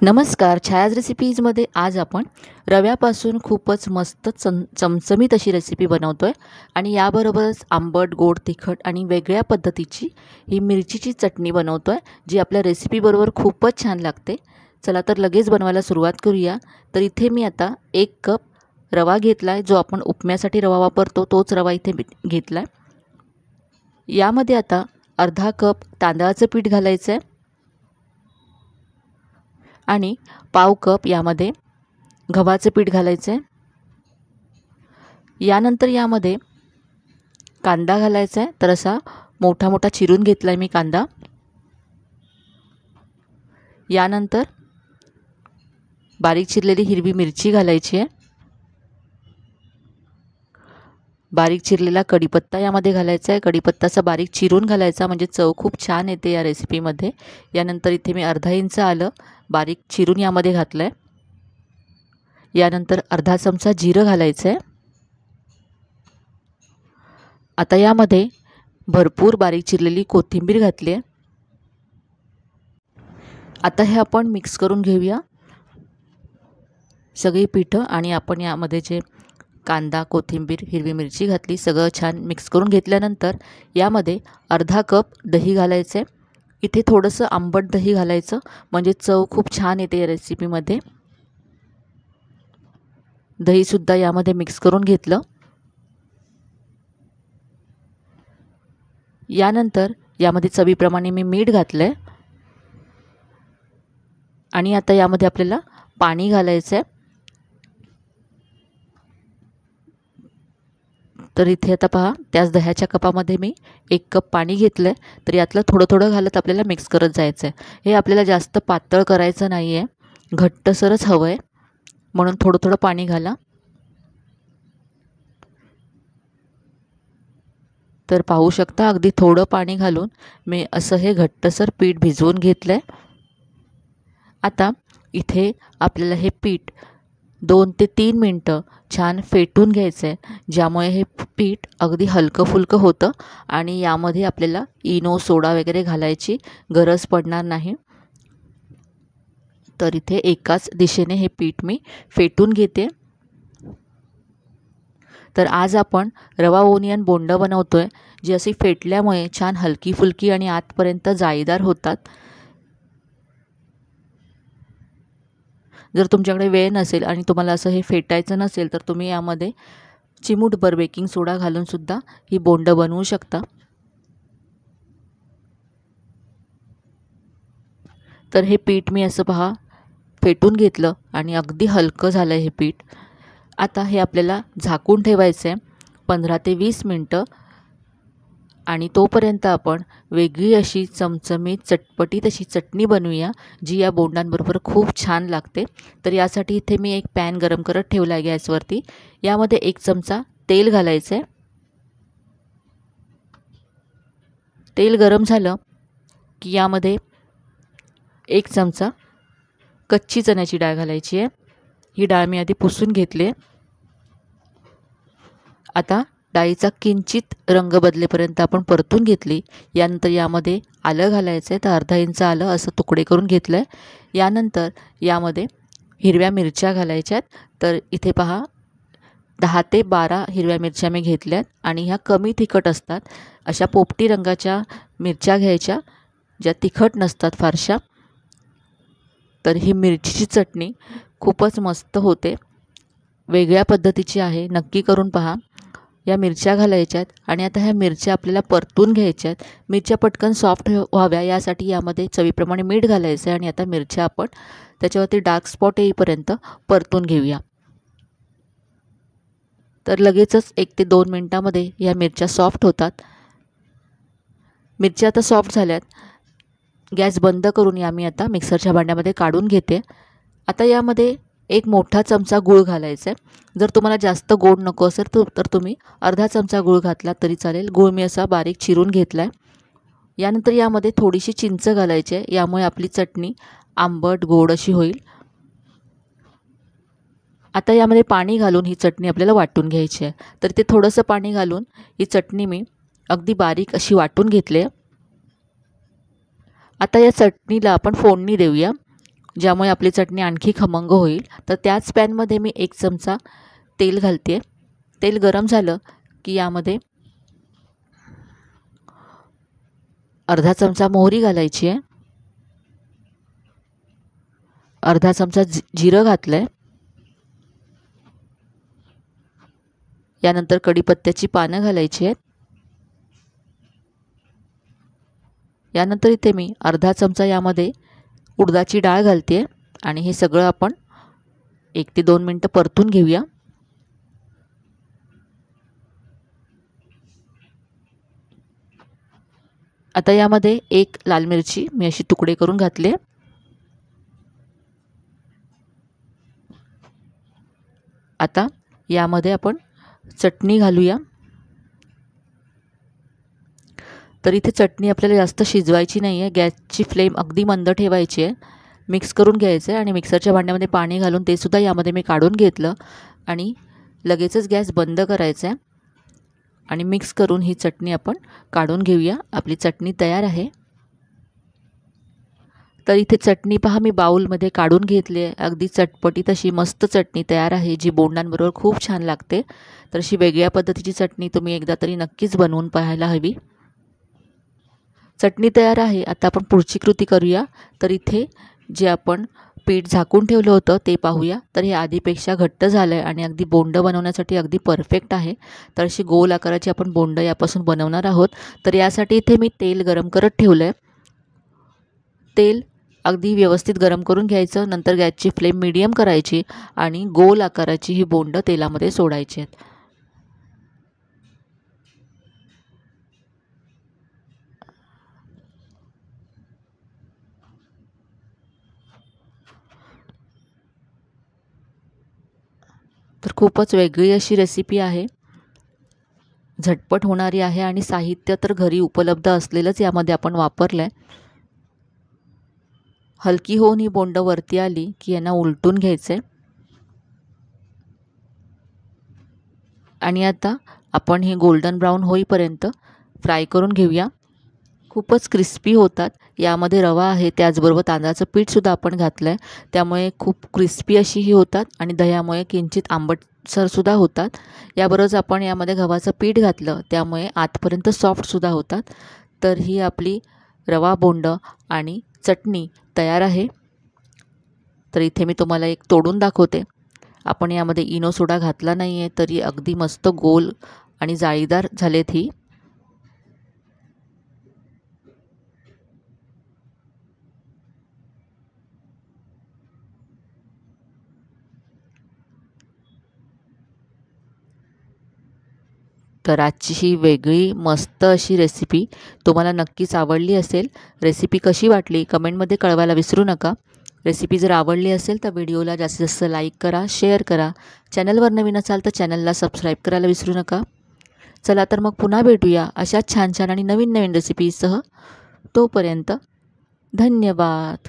नमस्कार. छायाज रेसिपीजमध्ये आज आपण रव्यापासून खूपच मस्त चमचमीत अशी रेसिपी बनवतो आहे आणि याबरोबरच आंबट, गोड, तिखट आणि वेगळ्या पद्धतीची ही मिरचीची चटणी बनवतो आहे, जी आपल्या रेसिपीबरोबर खूपच छान लागते. चला तर लगेच बनवायला सुरुवात करूया. तर इथे मी आता 1 कप रवा घेतला आहे, जो आपण उपम्यासाठी रवा वापरतो तोच रवा इथे घेतला आहे. यामध्ये आता अर्धा कप तांदळाचं पीठ घालायचं आहे आणि पाव कप यामध्ये गव्हाचं पीठ घालायचं आहे. यानंतर यामध्ये कांदा घालायचा आहे. तर असा मोठा मोठा चिरून घेतला आहे मी कांदा. यानंतर बारीक चिरलेली हिरवी मिरची घालायची आहे. बारीक चिरलेला कढीपत्ता यामध्ये घालायचा आहे. कढीपत्ताचा बारीक चिरून घालायचा, म्हणजे चव खूप छान येते या रेसिपीमध्ये. यानंतर इथे मी अर्धा इंच आलं बारीक चिरून यामध्ये घातलं आहे. यानंतर अर्धा चमचा जिरं घालायचं आहे. आता यामध्ये भरपूर बारीक चिरलेली कोथिंबीर घातली आहे. आता हे आपण मिक्स करून घेऊया सगळी पिठं. आणि आपण यामध्ये जे कांदा, कोथिंबीर, हिरवी मिरची घातली, सगळं छान मिक्स करून घेतल्यानंतर यामध्ये अर्धा कप दही घालायचं आहे. इथे थोडंसं आंबट दही घालायचं, म्हणजे चव खूप छान येते या रेसिपीमध्ये. दहीसुद्धा यामध्ये मिक्स करून घेतलं. यानंतर यामध्ये चवीप्रमाणे मी मीठ घातलं आहे आणि आता यामध्ये आपल्याला पाणी घालायचं आहे. तर इथे आता पहा, त्याच दह्याच्या कपामध्ये मी 1 कप पाणी घेतलं आहे. तर यातलं थोडं थोडं घालत आपल्याला मिक्स करत जायचं आहे. हे आपल्याला जास्त पातळ करायचं नाही आहे, घट्टसरच हवं आहे, म्हणून थोडं थोडं पाणी घाला. तर पाहू शकता, अगदी थोडं पाणी घालून मी असं हे घट्टसर पीठ भिजवून घेतलं आहे. आता इथे आपल्याला हे पीठ 2 ते 3 मिनटं छान फेटून घ्यायचं आहे, ज्यामुळे हे पीठ अगदी हलकं फुलकं होतं आणि यामध्ये आपल्याला इनो, सोडा वगैरे घालायची गरज पडणार नाही. तर इथे एकाच दिशेने हे पीठ मी फेटून घेते. तर आज आपण रवा ओनियन बोंड बनवतो आहे, जी अशी फेटल्यामुळे छान हलकी फुलकी आणि आतपर्यंत जाळीदार होतात. जर तुमच्याकडे वेळ नसेल आणि तुम्हाला असं हे फेटायचं नसेल, तर तुम्ही यामध्ये चिमूटभर बेकिंग सोडा घालूनसुद्धा ही बोंड बनवू शकता. तर हे पीठ मी असं पहा फेटून घेतलं आणि अगदी हलकं झालं हे पीठ. आता हे आपल्याला झाकून ठेवायचं आहे 15 ते 20 मिनटं. आणि तोपर्यंत आपण वेगळी अशी चमचमीत चटपटीत अशी चटणी बनवूया, जी या बोंडांबरोबर खूप छान लागते. तर यासाठी इथे मी एक पॅन गरम करत ठेवला आहे गॅसवरती. यामध्ये 1 चमचा तेल घालायचं आहे. तेल गरम झालं की यामध्ये 1 चमचा कच्ची चण्याची डाळ घालायची आहे. ही डाळ मी आधी पुसून घेतली आहे. आता डाळीचा किंचित रंग बदलेपर्यंत आपण परतून घेतली. यानंतर यामध्ये आलं घालायचं आहे. तर अर्धा इंच आलं असं तुकडे करून घेतलं आहे. यानंतर यामध्ये हिरव्या मिरच्या घालायच्या आहेत. तर इथे पहा 10 ते 12 हिरव्या मिरच्या मी घेतल्यात आणि ह्या कमी तिखट असतात. अशा पोपटी रंगाच्या मिरच्या घ्यायच्या, ज्या तिखट नसतात फारशा. तर ही मिरचीची चटणी खूपच मस्त होते, वेगळ्या पद्धतीची आहे, नक्की करून पहा. या मिरच्या घालायच्यात आणि आता ह्या मिरच्या आपल्याला परतून घ्यायच्यात. मिरच्या पटकन सॉफ्ट व्हाव्या यासाठी यामध्ये चवीप्रमाणे मीठ घालायचं आहे आणि आता मिरच्या आपण त्याच्यावरती डार्क स्पॉट येईपर्यंत परतून घेऊया. तर लगेचच 1 ते 2 मिनटामध्ये या मिरच्या सॉफ्ट होतात. मिरच्या आता सॉफ्ट झाल्यात. गॅस बंद करून या मी आता मिक्सरच्या भांड्यामध्ये काढून घेते. आता यामध्ये 1 मोठा चमचा गूळ घालायचा आहे. जर तुम्हाला जास्त गोड नको असेल तर तुम्ही अर्धा चमचा गूळ घातला तरी चालेल. गूळ मी असा बारीक चिरून घेतला आहे. यानंतर यामध्ये थोडीशी चिंच घालायची आहे, यामुळे आपली चटणी आंबट गोड अशी होईल. आता यामध्ये पाणी घालून ही चटणी आपल्याला वाटून घ्यायची आहे. तर ते थोडंसं पाणी घालून ही चटणी मी अगदी बारीक अशी वाटून घेतली आहे. आता या चटणीला आपण फोडणी देऊया. ज्यामुळे आपली चटणी आणखी खमंग होईल. तर त्याच पॅनमध्ये मी 1 चमचा तेल घालते. तेल गरम झालं की यामध्ये अर्धा चमचा मोहरी घालायची आहे. अर्धा चमचा जिरं घातलं आहे. यानंतर कढीपत्त्याची पानं घालायची आहेत. यानंतर इथे मी अर्धा चमचा यामध्ये उडदाची डाळ घालते आणि हे सगळं आपण 1 ते 2 मिनटं परतून घेऊया. आता यामध्ये 1 लाल मिरची मी अशी तुकडे करून घातले. आता यामध्ये आपण चटणी घालूया. तर इथे चटणी आपल्याला जास्त शिजवायची नाही आहे. गॅसची फ्लेम अगदी मंद ठेवायची आहे. मिक्स करून घ्यायचं आहे आणि मिक्सरच्या भांड्यामध्ये पाणी घालून ते सुद्धा यामध्ये मी काढून घेतलं आणि लगेचच गॅस बंद करायचा आहे आणि मिक्स करून ही चटणी आपण काढून घेऊया. आपली चटणी तयार आहे. तर इथे चटणी पहा मी बाउलमध्ये काढून घेतली आहे. अगदी चटपटीत अशी मस्त चटणी तयार आहे, जी बोंडांबरोबर खूप छान लागते. तर अशी वेगळ्या पद्धतीची चटणी तुम्ही एकदा तरी नक्कीच बनवून पाहायला हवी. चटणी तयार आहे. आता आपण पुढची कृती करूया. तर इथे जे आपण पीठ झाकून ठेवलं होतं ते पाहूया. तर हे आधीपेक्षा घट्ट झालं आहे आणि अगदी बोंडं बनवण्यासाठी अगदी परफेक्ट आहे. तर अशी गोल आकाराची आपण बोंडं यापासून बनवणार आहोत. तर यासाठी इथे मी तेल गरम करत ठेवलं आहे. तेल अगदी व्यवस्थित गरम करून घ्यायचं. नंतर गॅसची फ्लेम मीडियम करायची आणि गोल आकाराची ही बोंडं तेलामध्ये सोडायची आहेत. तर खूपच वेगळी अशी रेसिपी आहे, झटपट होणारी आहे आणि साहित्य तर घरी उपलब्ध असलेलंच यामध्ये आपण वापरलं आहे. हलकी होऊन ही बोंडं वरती आली की यांना उलटून घ्यायचं आहे आणि आता आपण हे गोल्डन ब्राऊन होईपर्यंत फ्राय करून घेऊया. खूपच क्रिस्पी होतात. यामध्ये रवा आहे, त्याचबरोबर तांदळाचं पीठसुद्धा आपण घातलं आहे, त्यामुळे खूप क्रिस्पी अशी ही होतात आणि दह्यामुळे किंचित आंबटसरसुद्धा होतात. याबरोबरच आपण यामध्ये गव्हाचं पीठ घातलं, त्यामुळे आतपर्यंत सॉफ्टसुद्धा होतात. तर ही आपली रवा बोंडं आणि चटणी तयार आहे. तर इथे मी तुम्हाला एक तोडून दाखवते. आपण यामध्ये इनो सोडा घातला नाही आहे, तरी अगदी मस्त गोल आणि जाळीदार झालेत ही. तर आजची ही वेगळी मस्त अशी रेसिपी तुम्हाला नक्कीच आवडली असेल. रेसिपी कशी वाटली कमेंटमध्ये कळवायला विसरू नका. रेसिपी जर आवडली असेल तर व्हिडिओला जास्तीत जास्त लाईक करा, शेअर करा. चॅनलवर नवीन असाल तर चॅनलला सबस्क्राईब करायला विसरू नका. चला तर मग पुन्हा भेटूया अशाच छान छान आणि नवीन नवीन रेसिपीसह. तोपर्यंत धन्यवाद.